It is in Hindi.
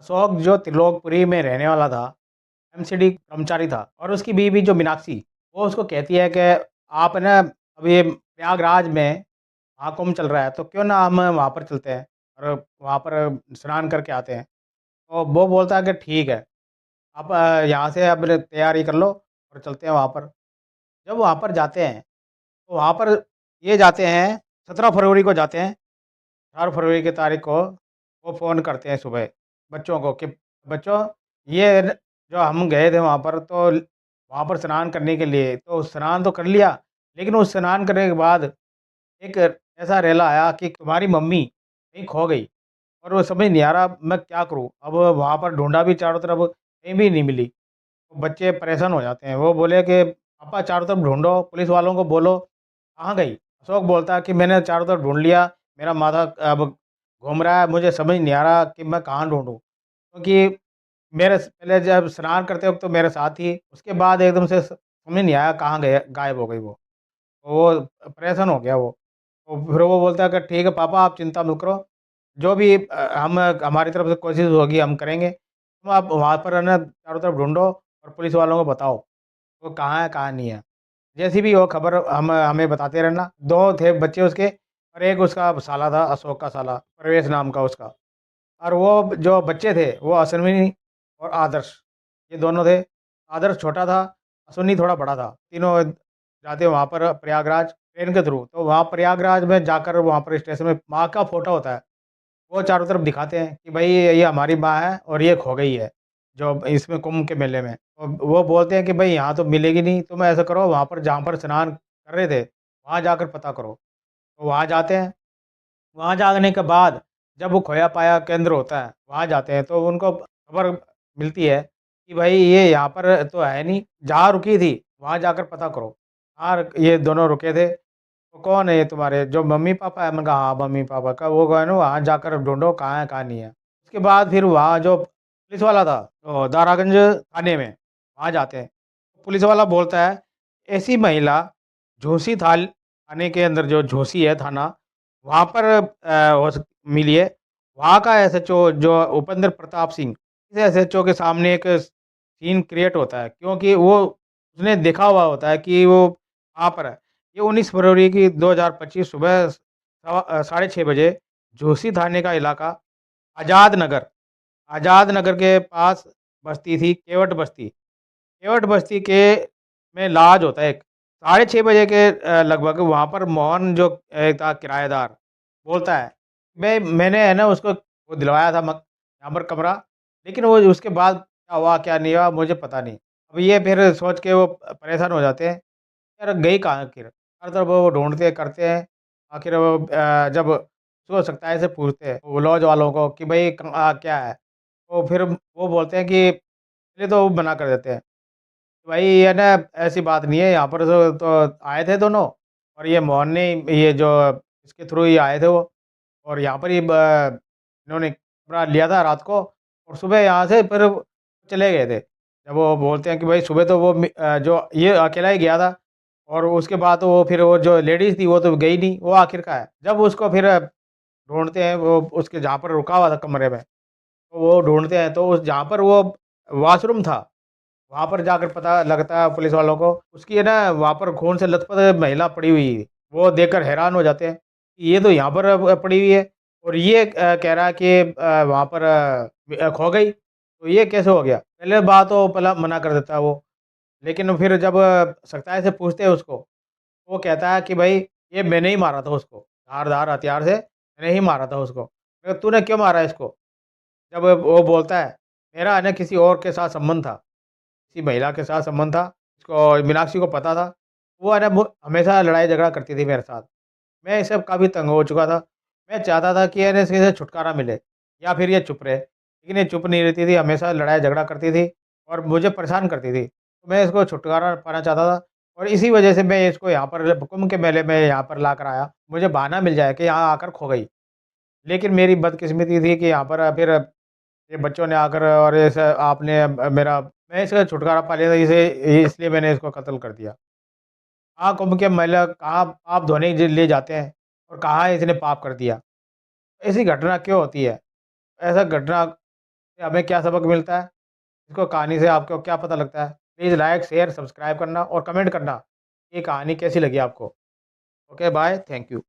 अशोक जो त्रिलोकपुरी में रहने वाला था, एमसीडी कर्मचारी था और उसकी बीवी जो मीनाक्षी, वो उसको कहती है कि आप ना अब ये प्रयागराज में महाकुंभ चल रहा है, तो क्यों ना हम वहाँ पर चलते हैं और वहाँ पर स्नान करके आते हैं। तो वो बोलता है कि ठीक है, आप यहाँ से अब तैयारी कर लो और चलते हैं वहाँ पर। जब वहाँ पर जाते हैं, तो वहाँ पर ये जाते हैं 17 फरवरी को जाते हैं, 4 फरवरी की तारीख को वो फ़ोन करते हैं सुबह बच्चों को कि बच्चों ये न जो हम गए थे वहाँ पर तो वहाँ पर स्नान करने के लिए, तो स्नान तो कर लिया, लेकिन उस स्नान करने के बाद एक ऐसा रेला आया कि तुम्हारी मम्मी कहीं खो गई और वो समझ नहीं आ रहा मैं क्या करूँ? अब वहाँ पर ढूँढा भी चारों तरफ, कहीं भी नहीं मिली। तो बच्चे परेशान हो जाते हैं। वो बोले कि पापा चारों तरफ ढूँढो, पुलिस वालों को बोलो, कहाँ गई? अशोक बोलता है कि मैंने चारों तरफ ढूँढ लिया, मेरा माथा अब घूम रहा है, मुझे समझ नहीं आ रहा कि मैं कहाँ ढूँढूँ? क्योंकि मेरे स पहले जब स्नान करते वक़्त तो मेरे साथ थी, उसके बाद एकदम से समझ नहीं आया कहाँ गए गायब हो गई वो। तो वो परेशान हो गया वो। तो फिर वो बोलता है कि ठीक है पापा आप चिंता मत करो, जो भी हम हमारी तरफ से कोशिश होगी हम करेंगे। तुम आप वहाँ पर है ना चारों तरफ ढूँढो और पुलिस वालों को बताओ, वो कहाँ है, कहाँ नहीं है। जैसी भी हो खबर हम हमें बताते रहना। 2 थे बच्चे उसके और एक उसका साला था, अशोक का साला, प्रवेश नाम का उसका। और वो जो बच्चे थे, वो अश्विनी और आदर्श, ये दोनों थे। आदर्श छोटा था, अश्विनी थोड़ा बड़ा था। तीनों जाते वहाँ पर प्रयागराज ट्रेन के थ्रू। तो वहाँ प्रयागराज में जाकर वहाँ पर स्टेशन में माँ का फ़ोटो होता है। वो चारों तरफ दिखाते हैं कि भई ये हमारी माँ है और ये खो गई है, जो इसमें कुंभ के मेले में। तो वो बोलते हैं कि भई यहाँ तो मिलेगी नहीं, तुम ऐसा करो वहाँ पर जहाँ पर स्नान कर रहे थे, वहाँ जाकर पता करो। तो वहाँ जाते हैं, वहाँ जाने के बाद जब वो खोया पाया केंद्र होता है, वहाँ जाते हैं तो उनको खबर मिलती है कि भई ये यहाँ पर तो है नहीं, जहाँ रुकी थी, वहाँ जाकर पता करो। हाँ, ये दोनों रुके थे। तो कौन है ये तुम्हारे जो मम्मी-पापा है? मैंने कहा हाँ, मम्मी-पापा का वो कौन है वहाँ जाकर ढूँढो कहाँ है, कहाँ नहीं है। उसके बाद फिर वहाँ जो पुलिस वाला था दारागंज थाने में, वहाँ जाते हैं। पुलिस वाला बोलता है, ऐसी महिला झोसी थाने के अंदर जो झोसी है थाना, वहाँ पर हो सक मिली है। वहाँ का एसएचओ जो उपेंद्र प्रताप सिंह, इस एसएचओ के सामने एक सीन क्रिएट होता है क्योंकि वो उसने देखा हुआ होता है कि वो कहाँ पर है। ये 19 फरवरी की 2025 सुबह साढ़े 6 बजे झोसी थाने का इलाका आज़ाद नगर आज़ाद नगर के पास बस्ती थी, केवट बस्ती। केवट बस्ती के में लॉज होता है एक। साढ़े 6 बजे के लगभग वहाँ पर मोहन जो था किराएदार, बोलता है, मैंने है ना उसको वो दिलवाया था यहाँ पर कमरा, लेकिन वो उसके बाद क्या हुआ, क्या नहीं हुआ मुझे पता नहीं। अब ये फिर सोच के वो परेशान हो जाते हैं, यार गई कहाँ आखिर? हर तरफ वो ढूँढते करते हैं, आखिर वो जब हो सकता है ऐसे पूछते हैं वो लॉज वालों को कि भई क्या है? तो फिर वो बोलते हैं कि पहले तो वो मना कर देते हैं। भाई ये ना ऐसी बात नहीं है यहाँ पर तो आए थे दोनों और ये मोहन ने ये जो इसके थ्रू ही आए थे वो और यहाँ पर ही इन्होंने कमरा लिया था रात को और सुबह यहाँ से फिर चले गए थे। जब वो बोलते हैं कि भाई सुबह तो वो जो ये अकेला ही गया था और उसके बाद तो वो फिर वो जो लेडीज़ थी वो तो गई नहीं, वो आखिर का है। जब उसको फिर ढूँढते हैं वो उसके जहाँ पर रुका हुआ था कमरे में, तो वो ढूँढते हैं तो उस जहाँ पर वो वॉशरूम था वहाँ पर जाकर पता लगता है पुलिस वालों को, उसकी है ना वहाँ पर खून से लथपथ महिला पड़ी हुई है। वो देखकर हैरान हो जाते हैं, कि ये तो यहाँ पर पड़ी हुई है और ये कह रहा है कि वहाँ पर खो गई, तो ये कैसे हो गया? पहले बात तो पहला मना कर देता है वो, लेकिन फिर जब सख्ताई से पूछते हैं उसको, तो वो कहता है कि भई ये मैंने ही मारा था उसको, धारदार हथियार से मैंने ही मारा था उसको। मैंने कहा तूने क्यों मारा इसको? जब वो बोलता है, मेरा है ना किसी और के साथ संबंध था। किसी महिला के साथ संबंध था, उसको मीनाक्षी को पता था। वो है ना हमेशा लड़ाई-झगड़ा करती थी मेरे साथ। मैं इससे काफ़ी तंग हो चुका था। मैं चाहता था कि है ना इससे छुटकारा मिले या फिर ये चुप रहे। लेकिन ये चुप नहीं रहती थी, हमेशा लड़ाई-झगड़ा करती थी और मुझे परेशान करती थी। तो मैं इसको छुटकारा पाना चाहता था और इसी वजह से मैं इसको यहाँ पर कुंभ के मेले में यहाँ पर लाकर आया। मुझे बहाना मिल जाए कि यहाँ आकर खो गई। लेकिन मेरी बदकिस्मती थी कि यहाँ पर फिर ये बच्चों ने आकर और ऐसे आपने मेरा मैं इसका छुटकारा पा लिया था इसे इसलिए मैंने इसको कत्ल कर दिया। कहाँ कुंभ के मेला कहाँ पाप धोने लिए जाते हैं और कहाँ इसने पाप कर दिया। ऐसी घटना क्यों होती है? ऐसा घटना से हमें क्या सबक मिलता है? इसको कहानी से आपको क्या पता लगता है? प्लीज़ लाइक, शेयर, सब्सक्राइब करना और कमेंट करना, ये कहानी कैसी लगी आपको? Okay, bye, thank you.